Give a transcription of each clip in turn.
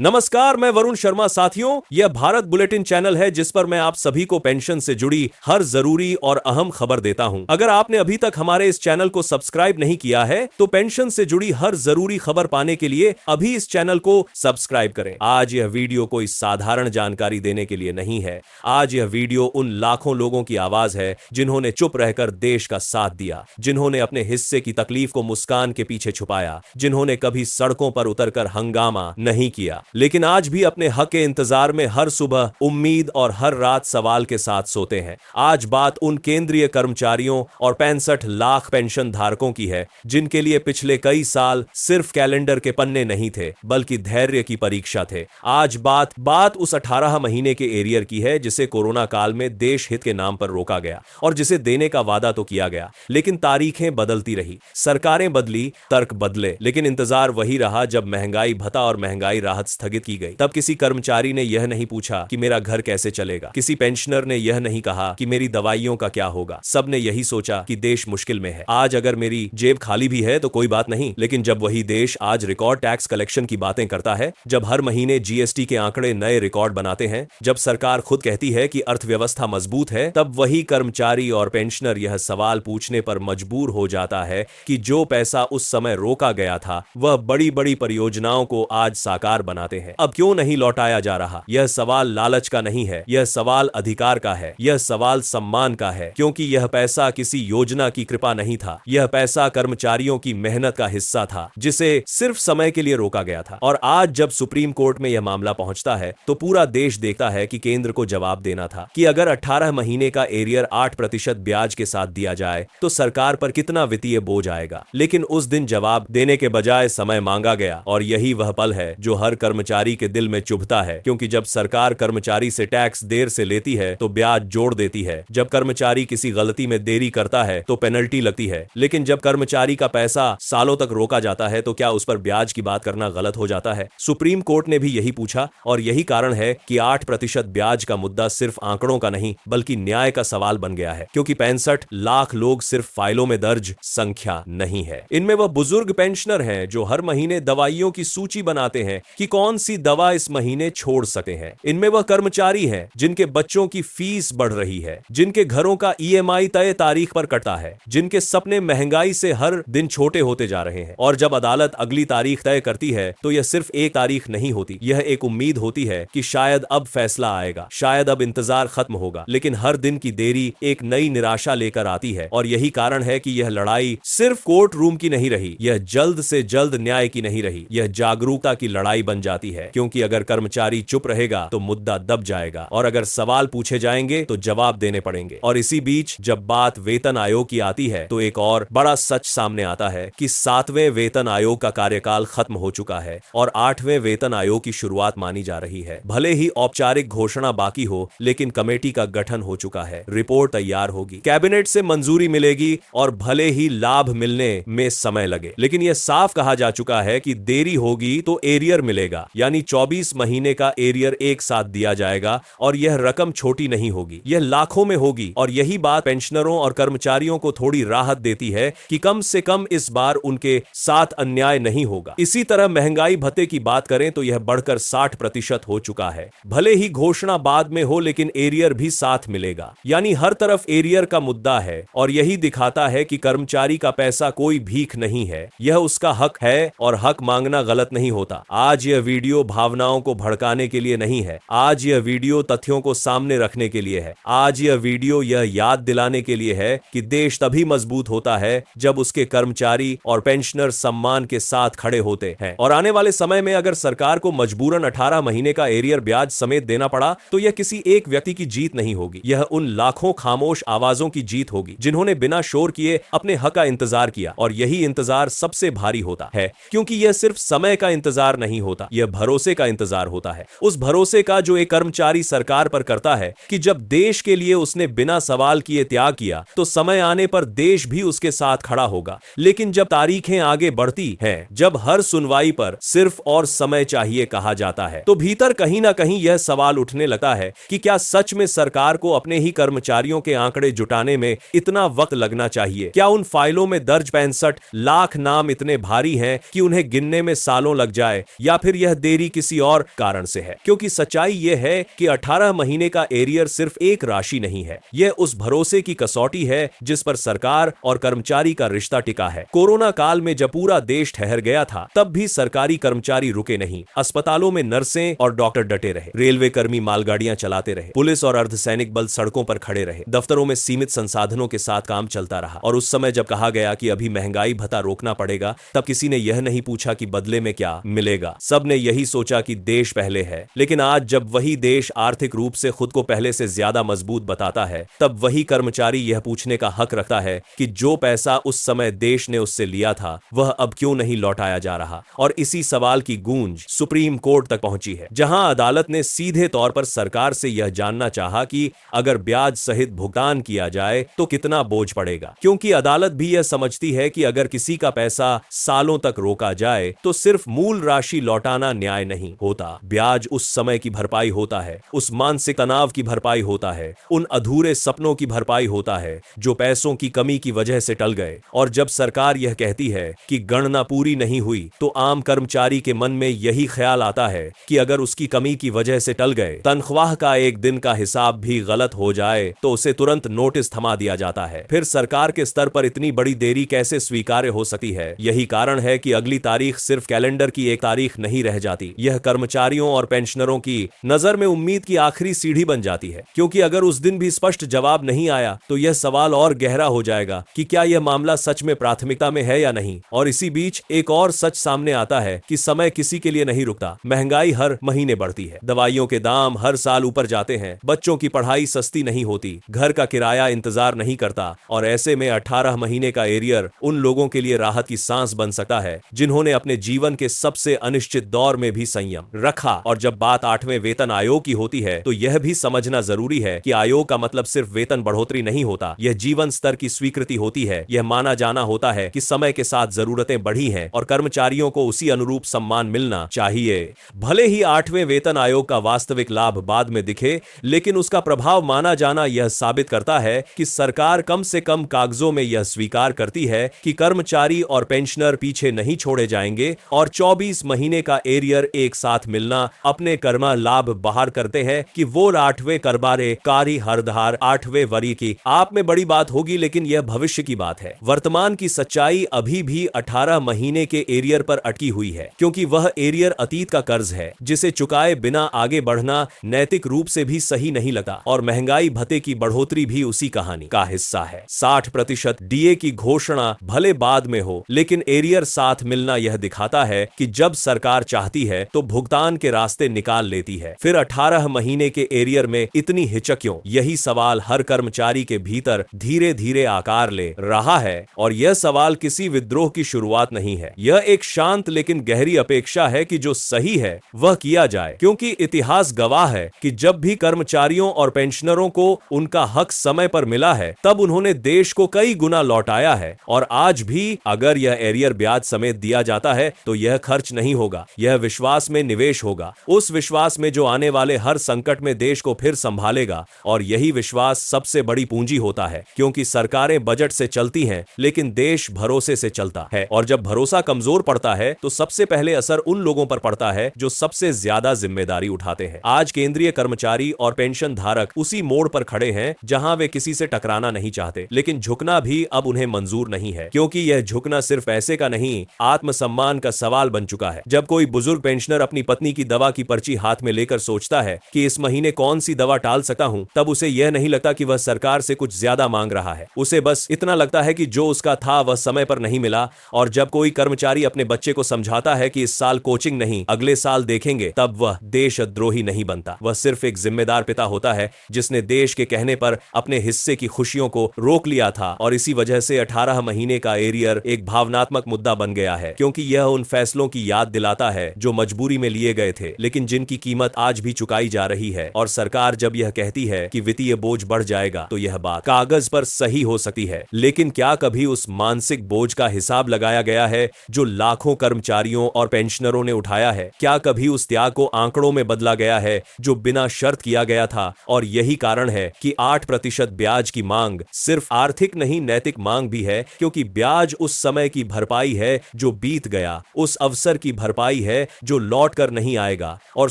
नमस्कार, मैं वरुण शर्मा। साथियों, यह भारत बुलेटिन चैनल है जिस पर मैं आप सभी को पेंशन से जुड़ी हर जरूरी और अहम खबर देता हूं। अगर आपने अभी तक हमारे इस चैनल को सब्सक्राइब नहीं किया है तो पेंशन से जुड़ी हर जरूरी खबर पाने के लिए अभी इस चैनल को सब्सक्राइब करें। आज यह वीडियो कोई साधारण जानकारी देने के लिए नहीं है। आज यह वीडियो उन लाखों लोगों की आवाज है जिन्होंने चुप रहकर देश का साथ दिया, जिन्होंने अपने हिस्से की तकलीफ को मुस्कान के पीछे छुपाया, जिन्होंने कभी सड़कों पर उतरकर हंगामा नहीं किया, लेकिन आज भी अपने हक के इंतजार में हर सुबह उम्मीद और हर रात सवाल के साथ सोते हैं। आज बात उन केंद्रीय कर्मचारियों और 65 लाख पेंशन धारकों की है जिनके लिए पिछले कई साल सिर्फ कैलेंडर के पन्ने नहीं थे बल्कि धैर्य की परीक्षा थे। आज बात उस 18 महीने के एरियर की है जिसे कोरोना काल में देश हित के नाम पर रोका गया और जिसे देने का वादा तो किया गया, लेकिन तारीखें बदलती रही, सरकारें बदली, तर्क बदले, लेकिन इंतजार वही रहा। जब महंगाई भत्ता और महंगाई राहत स्थगित की गई तब किसी कर्मचारी ने यह नहीं पूछा कि मेरा घर कैसे चलेगा, किसी पेंशनर ने यह नहीं कहा कि मेरी दवाइयों का क्या होगा। सबने यही सोचा कि देश मुश्किल में है। आज अगर मेरी जेब खाली भी है तो कोई बात नहीं, लेकिन जब वही देश आज रिकॉर्ड टैक्स कलेक्शन की बातें करता है, जब हर महीने जीएसटी के आंकड़े नए रिकॉर्ड बनाते हैं, जब सरकार खुद कहती है कि अर्थव्यवस्था मजबूत है, तब वही कर्मचारी और पेंशनर यह सवाल पूछने पर मजबूर हो जाता है कि जो पैसा उस समय रोका गया था वह बड़ी बड़ी परियोजनाओं को आज साकार बनाते हैं, अब क्यों नहीं लौटाया जा रहा। यह सवाल लालच का नहीं है, यह सवाल अधिकार का है, यह सवाल सम्मान का है, क्योंकि यह पैसा किसी योजना की कृपा नहीं था। यह पैसा कर्मचारियों की मेहनत का हिस्सा था जिसे सिर्फ समय के लिए रोका गया था। और आज जब सुप्रीम कोर्ट में यह मामला पहुंचता है तो पूरा देश देखता है कि केंद्र को जवाब देना था कि अगर 18 महीने का एरियर 8% ब्याज के साथ दिया जाए तो सरकार पर कितना वित्तीय बोझ आएगा। लेकिन उस दिन जवाब देने के बजाय समय मांगा गया, और यही वह पल है जो हर कर्मचारी के दिल में चुभता है, क्योंकि जब सरकार कर्मचारी से टैक्स देर से लेती है तो ब्याज जोड़ देती है, जब कर्मचारी किसी गलती में देरी करता है तो पेनल्टी लगती है, लेकिन जब कर्मचारी का पैसा सालों तक रोका जाता है तो क्या उस पर ब्याज की बात करना गलत हो जाता है। सुप्रीम कोर्ट ने भी यही पूछा, और यही कारण है कि 8% ब्याज का मुद्दा सिर्फ आंकड़ों का नहीं बल्कि न्याय का सवाल बन गया है, क्योंकि 65 लाख लोग सिर्फ फाइलों में दर्ज संख्या नहीं है। इनमें वह बुजुर्ग पेंशनर हैं जो हर महीने दवाइयों की सूची बनाते हैं कि कौन सी दवा इस महीने छोड़ सकते हैं। इनमें वह कर्मचारी हैं जिनके बच्चों की फीस बढ़ रही है, जिनके घरों का ईएमआई तय तारीख पर कटता है, जिनके सपने महंगाई से हर दिन छोटे होते जा रहे हैं। और जब अदालत अगली तारीख तय करती है तो यह सिर्फ एक तारीख नहीं होती, यह एक उम्मीद होती है कि शायद अब फैसला आएगा, शायद अब इंतजार खत्म होगा। लेकिन हर दिन की देरी एक नई निराशा लेकर आती है, और यही कारण है कि यह लड़ाई सिर्फ कोर्ट रूम की नहीं रही, यह जल्द से जल्द न्याय की नहीं रही, यह जागरूकता की लड़ाई बन जाती है। क्योंकि अगर कर्मचारी चुप रहेगा तो मुद्दा दब जाएगा, और अगर सवाल पूछे जाएंगे तो जवाब देने पड़ेंगे। और इसी बीच जब बात वेतन आयोग की आती है तो एक और बड़ा सच सामने आता है कि 7वें वेतन आयोग का कार्यकाल खत्म हो चुका है और 8वें वेतन आयोग की शुरुआत मानी जा रही है। भले ही औपचारिक घोषणा बाकी हो, लेकिन कमेटी का गठन हो चुका है, रिपोर्ट तैयार होगी, कैबिनेट से मंजूरी मिलेगी, और भले ही लाभ मिलने में समय लगे, लेकिन यह साफ कहा जा चुका है कि देरी होगी तो एरियर मिलेगा, यानी 24 महीने का एरियर एक साथ दिया जाएगा। और यह रकम छोटी नहीं होगी, यह लाखों में होगी। और यही बात पेंशनरों और कर्मचारियों को थोड़ी राहत देती है कि कम से कम इस बार उनके साथ अन्याय नहीं होगा। इसी तरह महंगाई भत्ते की बात करें तो यह बढ़कर 60% हो चुका है। भले ही घोषणा बाद में हो, लेकिन एरियर भी साथ मिलेगा, यानी हर तरफ एरियर का मुद्दा है। और यही दिखाता है कि कर्मचारी का पैसा कोई भीख नहीं है, यह उसका हक है, और हक मांगना गलत नहीं होता। आज यह वीडियो भावनाओं को भड़काने के लिए नहीं है, आज यह वीडियो तथ्यों को सामने रखने के लिए है। आज यह वीडियो यह याद दिलाने के लिए है कि देश तभी मजबूत होता है जब उसके कर्मचारी और पेंशनर सम्मान के साथ खड़े होते हैं। और आने वाले समय में अगर सरकार को मजबूरन 18 महीने का एरियर ब्याज समेत देना पड़ा तो यह किसी एक व्यक्ति की जीत नहीं होगी, यह उन लाखों खामोश आवाजों की जीत होगी जिन्होंने बिना शोर किए अपने हक का इंतजार किया। और यही इंतजार सबसे भारी होता है, क्योंकि यह सिर्फ समय का इंतजार नहीं होता, यह भरोसे का इंतजार होता है। उस भरोसे का जो एक कर्मचारी सरकार पर करता है कि जब देश के लिए उसने बिना सवाल किए त्याग किया तो समय आने पर देश भी उसके साथ खड़ा होगा। लेकिन जब तारीखें आगे बढ़ती हैं, जब हर सुनवाई पर सिर्फ और समय चाहिए कहा जाता है, तो भीतर कहीं ना कहीं यह सवाल उठने लगता है कि क्या सच में सरकार को अपने ही कर्मचारियों के आंकड़े जुटाने में इतना वक्त लगना चाहिए? क्या उन फाइलों में दर्ज 65 लाख नाम इतने भारी हैं कि उन्हें गिनने में सालों लग जाए? या फिर यह देरी किसी और कारण से है, क्योंकि सच्चाई यह है कि 18 महीने का एरियर सिर्फ एक राशि नहीं है, यह उस भरोसे की कसौटी है जिस पर सरकार और कर्मचारी का रिश्ता टिका है। कोरोना काल में जब पूरा देश ठहर गया था, तब भी सरकारी कर्मचारी रुके नहीं। अस्पतालों में नर्सें और डॉक्टर डटे रहे, रेलवे कर्मी मालगाड़ियां चलाते रहे, पुलिस और अर्धसैनिक बल सड़कों पर खड़े रहे, दफ्तरों में सीमित संसाधनों के साथ काम चलता रहा। और उस समय जब कहा गया कि अभी महंगाई भत्ता रोकना पड़ेगा, तब किसी ने यह नहीं पूछा कि बदले में क्या मिलेगा। सबने यही सोचा कि देश पहले है। लेकिन आज जब वही देश आर्थिक रूप से खुद को पहले से ज्यादा मजबूत बताता है, तब वही कर्मचारी यह पूछने का हक रखता है कि जो पैसा उस समय देश ने उससे लिया था, वह अब क्यों नहीं लौटाया जा रहा। और इसी सवाल की गूंज सुप्रीम कोर्ट तक पहुंची है, जहां अदालत ने सीधे तौर पर सरकार से यह जानना चाहा कि अगर ब्याज सहित भुगतान किया जाए तो कितना बोझ पड़ेगा। क्योंकि अदालत भी यह समझती है कि अगर किसी का पैसा सालों तक रोका जाए तो सिर्फ मूल राशि लौटाना न्याय नहीं होता, ब्याज उस समय की भरपाई होता है, उस मानसिक तनाव की भरपाई होता है, उन अधूरे सपनों की भरपाई होता है जो पैसों की कमी की वजह से टल गए। और जब सरकार यह कहती है कि गणना पूरी नहीं हुई, तो आम कर्मचारी के मन में यही ख्याल आता है कि अगर उसकी कमी की वजह से टल गए, तनख्वाह का एक दिन का हिसाब भी गलत हो जाए तो उसे तुरंत नोटिस थमा दिया जाता है। फिर सरकार के स्तर पर इतनी बड़ी देरी कैसे स्वीकार्य हो सकती है? यही कारण है कि अगली तारीख सिर्फ कैलेंडर की एक तारीख नहीं रह जाती, यह कर्मचारियों और पेंशनरों की नजर में उम्मीद की आखिरी सीढ़ी बन जाती है। क्योंकि अगर उस दिन भी स्पष्ट जवाब नहीं आया तो यह सवाल और गहरा हो जाएगा कि क्या यह मामला सच में प्राथमिकता में है या नहीं। और इसी बीच एक और सच सामने आता है कि समय किसी के लिए नहीं रुकता। महंगाई हर महीने बढ़ती है, दवाइयों के दाम हर साल ऊपर जाते हैं, बच्चों की पढ़ाई सस्ती नहीं होती, घर का किराया इंतजार नहीं करता। और ऐसे में 18 महीने का एरियर उन लोगों के लिए राहत की सांस बन सकता है जिन्होंने अपने जीवन के सबसे अनिश्चित दौर में भी संयम रखा। और जब बात 8वें वेतन आयोग की होती है, तो यह भी समझना जरूरी है कि आयोग का मतलब सिर्फ वेतन बढ़ोतरी नहीं होता, यह जीवन स्तर की स्वीकृति होती है। यह माना जाना होता है कि समय के साथ जरूरतें बढ़ी हैं और कर्मचारियों को उसी अनुरूप सम्मान मिलना चाहिए। भले ही 8वें वेतन आयोग का वास्तविक लाभ बाद में दिखे, लेकिन उसका प्रभाव माना जाना यह साबित करता है कि सरकार कम से कम कागजों में यह स्वीकार करती है कि कर्मचारी और पेंशनर पीछे नहीं छोड़े जाएंगे और 24 महीने का एरियर एक साथ मिलना अपने कर्मा लाभ बाहर करते हैं कि वो 8वें करबारे कारी हरधार 8वें वरी की। आप में बड़ी बात होगी, लेकिन यह भविष्य की बात है। वर्तमान की सच्चाई अभी भी 18 महीने के एरियर पर अटकी हुई है, क्योंकि वह एरियर अतीत का कर्ज है जिसे चुकाए बिना आगे बढ़ना नैतिक रूप से भी सही नहीं लगता। और महंगाई भत्ते की बढ़ोतरी भी उसी कहानी का हिस्सा है। 60% डीए की घोषणा भले बाद में हो, लेकिन एरियर साथ मिलना यह दिखाता है कि जब सरकार चाहती है तो भुगतान के रास्ते निकाल लेती है। फिर 18 महीने के एरियर में इतनी हिचक क्यों? यही सवाल हर कर्मचारी के भीतर धीरे धीरे आकार ले रहा है। और यह सवाल किसी विद्रोह की शुरुआत नहीं है, यह एक शांत लेकिन गहरी अपेक्षा है कि जो सही है वह किया जाए। क्योंकि इतिहास गवाह है कि जब भी कर्मचारियों और पेंशनरों को उनका हक समय पर मिला है, तब उन्होंने देश को कई गुना लौटाया है। और आज भी अगर यह एरियर ब्याज समेत दिया जाता है तो यह खर्च नहीं होगा, यह विश्वास में निवेश होगा, उस विश्वास में जो आने वाले हर संकट में देश को फिर संभालेगा। और यही विश्वास सबसे बड़ी पूंजी होता है, क्योंकि सरकारें बजट से चलती हैं, लेकिन देश भरोसे से चलता है। और जब भरोसा कमजोर पड़ता है तो सबसे पहले असर उन लोगों पर पड़ता है जो सबसे ज्यादा जिम्मेदारी उठाते हैं। आज केंद्रीय कर्मचारी और पेंशन धारक उसी मोड़ पर खड़े हैं जहां वे किसी से टकराना नहीं चाहते, लेकिन झुकना भी अब उन्हें मंजूर नहीं है। क्योंकि यह झुकना सिर्फ पैसे का नहीं, आत्मसम्मान का सवाल बन चुका है। जब कोई बुजुर्ग पेंशनर अपनी पत्नी की दवा की पर्ची हाथ में लेकर सोचता है कि इस महीने कौन सी दवा टाल सकता हूं, तब उसे यह नहीं लगता कि वह सरकार से कुछ ज्यादा मांग रहा है। उसे बस इतना लगता है कि जो उसका था वह समय पर नहीं मिला। और जब कोई कर्मचारी अपने बच्चे को समझाता है कि इस साल कोचिंग नहीं, अगले साल देखेंगे, तब वह देशद्रोही नहीं बनता, वह सिर्फ एक जिम्मेदार पिता होता है जिसने देश के कहने पर अपने हिस्से की खुशियों को रोक लिया था। और इसी वजह से 18 महीने का एरियर एक भावनात्मक मुद्दा बन गया है, क्योंकि यह उन फैसलों की याद दिलाता है जो मजबूरी में लिए गए थे, लेकिन जिनकी कीमत आज भी चुकाई जा रही है। और सरकार जब यह कहती है कि वित्तीय बोझ बढ़ जाएगा, तो यह बात कागज पर सही हो सकती है, लेकिन क्या कभी उस मानसिक बोझ का हिसाब लगाया गया है जो लाखों कर्मचारियों और पेंशनरों ने उठाया है? क्या कभी उस त्याग को आंकड़ों में बदला गया है जो बिना शर्त किया गया था? और यही कारण है कि 8% ब्याज की मांग सिर्फ आर्थिक नहीं, नैतिक मांग भी है, क्योंकि ब्याज उस समय की भरपाई है जो बीत गया, उस अवसर की भरपाई है है जो लौट कर नहीं आएगा। और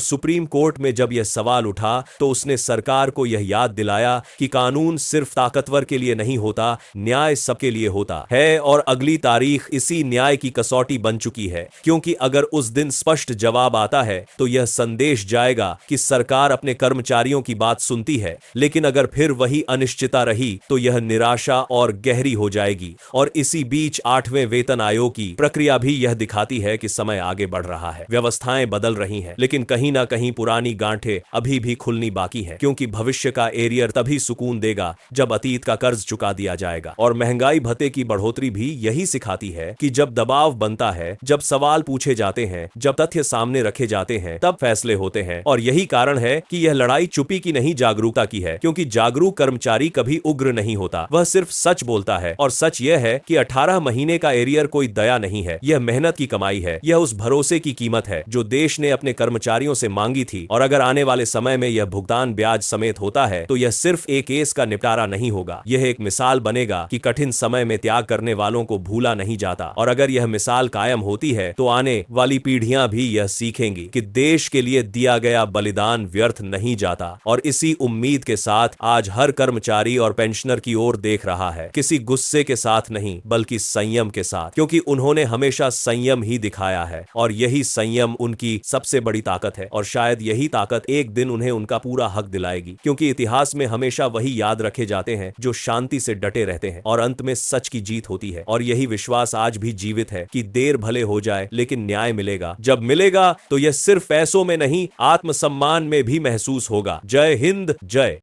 सुप्रीम कोर्ट में जब यह सवाल उठा तो उसने सरकार को यह याद दिलाया कि कानून सिर्फ ताकतवर के लिए नहीं होता, न्याय सबके लिए होता है। और अगली तारीख इसी न्याय की कसौटी बन चुकी है, क्योंकि अगर उस दिन स्पष्ट जवाब आता है तो यह संदेश जाएगा कि सरकार अपने कर्मचारियों की बात सुनती है। लेकिन अगर फिर वही अनिश्चितता रही तो यह निराशा और गहरी हो जाएगी। और इसी बीच 8वें वेतन आयोग की प्रक्रिया भी यह दिखाती है कि समय आगे बढ़ रहा है, व्यवस्थाएं बदल रही हैं, लेकिन कहीं ना कहीं पुरानी गांठें अभी भी खुलनी बाकी है। क्योंकि भविष्य का एरियर तभी सुकून देगा जब अतीत का कर्ज चुका दिया जाएगा। और महंगाई भत्ते की बढ़ोतरी भी यही सिखाती है कि जब दबाव बनता है, जब सवाल पूछे जाते हैं, जब तथ्य सामने रखे जाते हैं, तब फैसले होते हैं। और यही कारण है कि यह लड़ाई चुप्पी की नहीं, जागरूकता की है। क्योंकि जागरूक कर्मचारी कभी उग्र नहीं होता, वह सिर्फ सच बोलता है। और सच यह है कि 18 महीने का एरियर कोई दया नहीं है, यह मेहनत की कमाई है, यह उस भरोसे की कीमत है जो देश ने अपने कर्मचारियों से मांगी थी। और अगर आने वाले समय में यह भुगतान ब्याज समेत होता है तो यह सिर्फ एक केस का निपटारा नहीं होगा, यह एक मिसाल बनेगा कि कठिन समय में त्याग करने वालों को भूला नहीं जाता। और अगर यह मिसाल कायम होती है तो आने वाली पीढ़ियां भी यह सीखेंगी कि देश के लिए दिया गया बलिदान व्यर्थ नहीं जाता। और इसी उम्मीद के साथ आज हर कर्मचारी और पेंशनर की ओर देख रहा है, किसी गुस्से के साथ नहीं बल्कि संयम के साथ, क्योंकि उन्होंने हमेशा संयम ही दिखाया है। और यही संयम उनकी सबसे बड़ी ताकत है। और शायद यही ताकत एक दिन उन्हें उनका पूरा हक दिलाएगी, क्योंकि इतिहास में हमेशा वही याद रखे जाते हैं जो शांति से डटे रहते हैं। और अंत में सच की जीत होती है। और यही विश्वास आज भी जीवित है कि देर भले हो जाए लेकिन न्याय मिलेगा। जब मिलेगा तो यह सिर्फ पैसों में नहीं, आत्मसम्मान में भी महसूस होगा। जय हिंद, जय।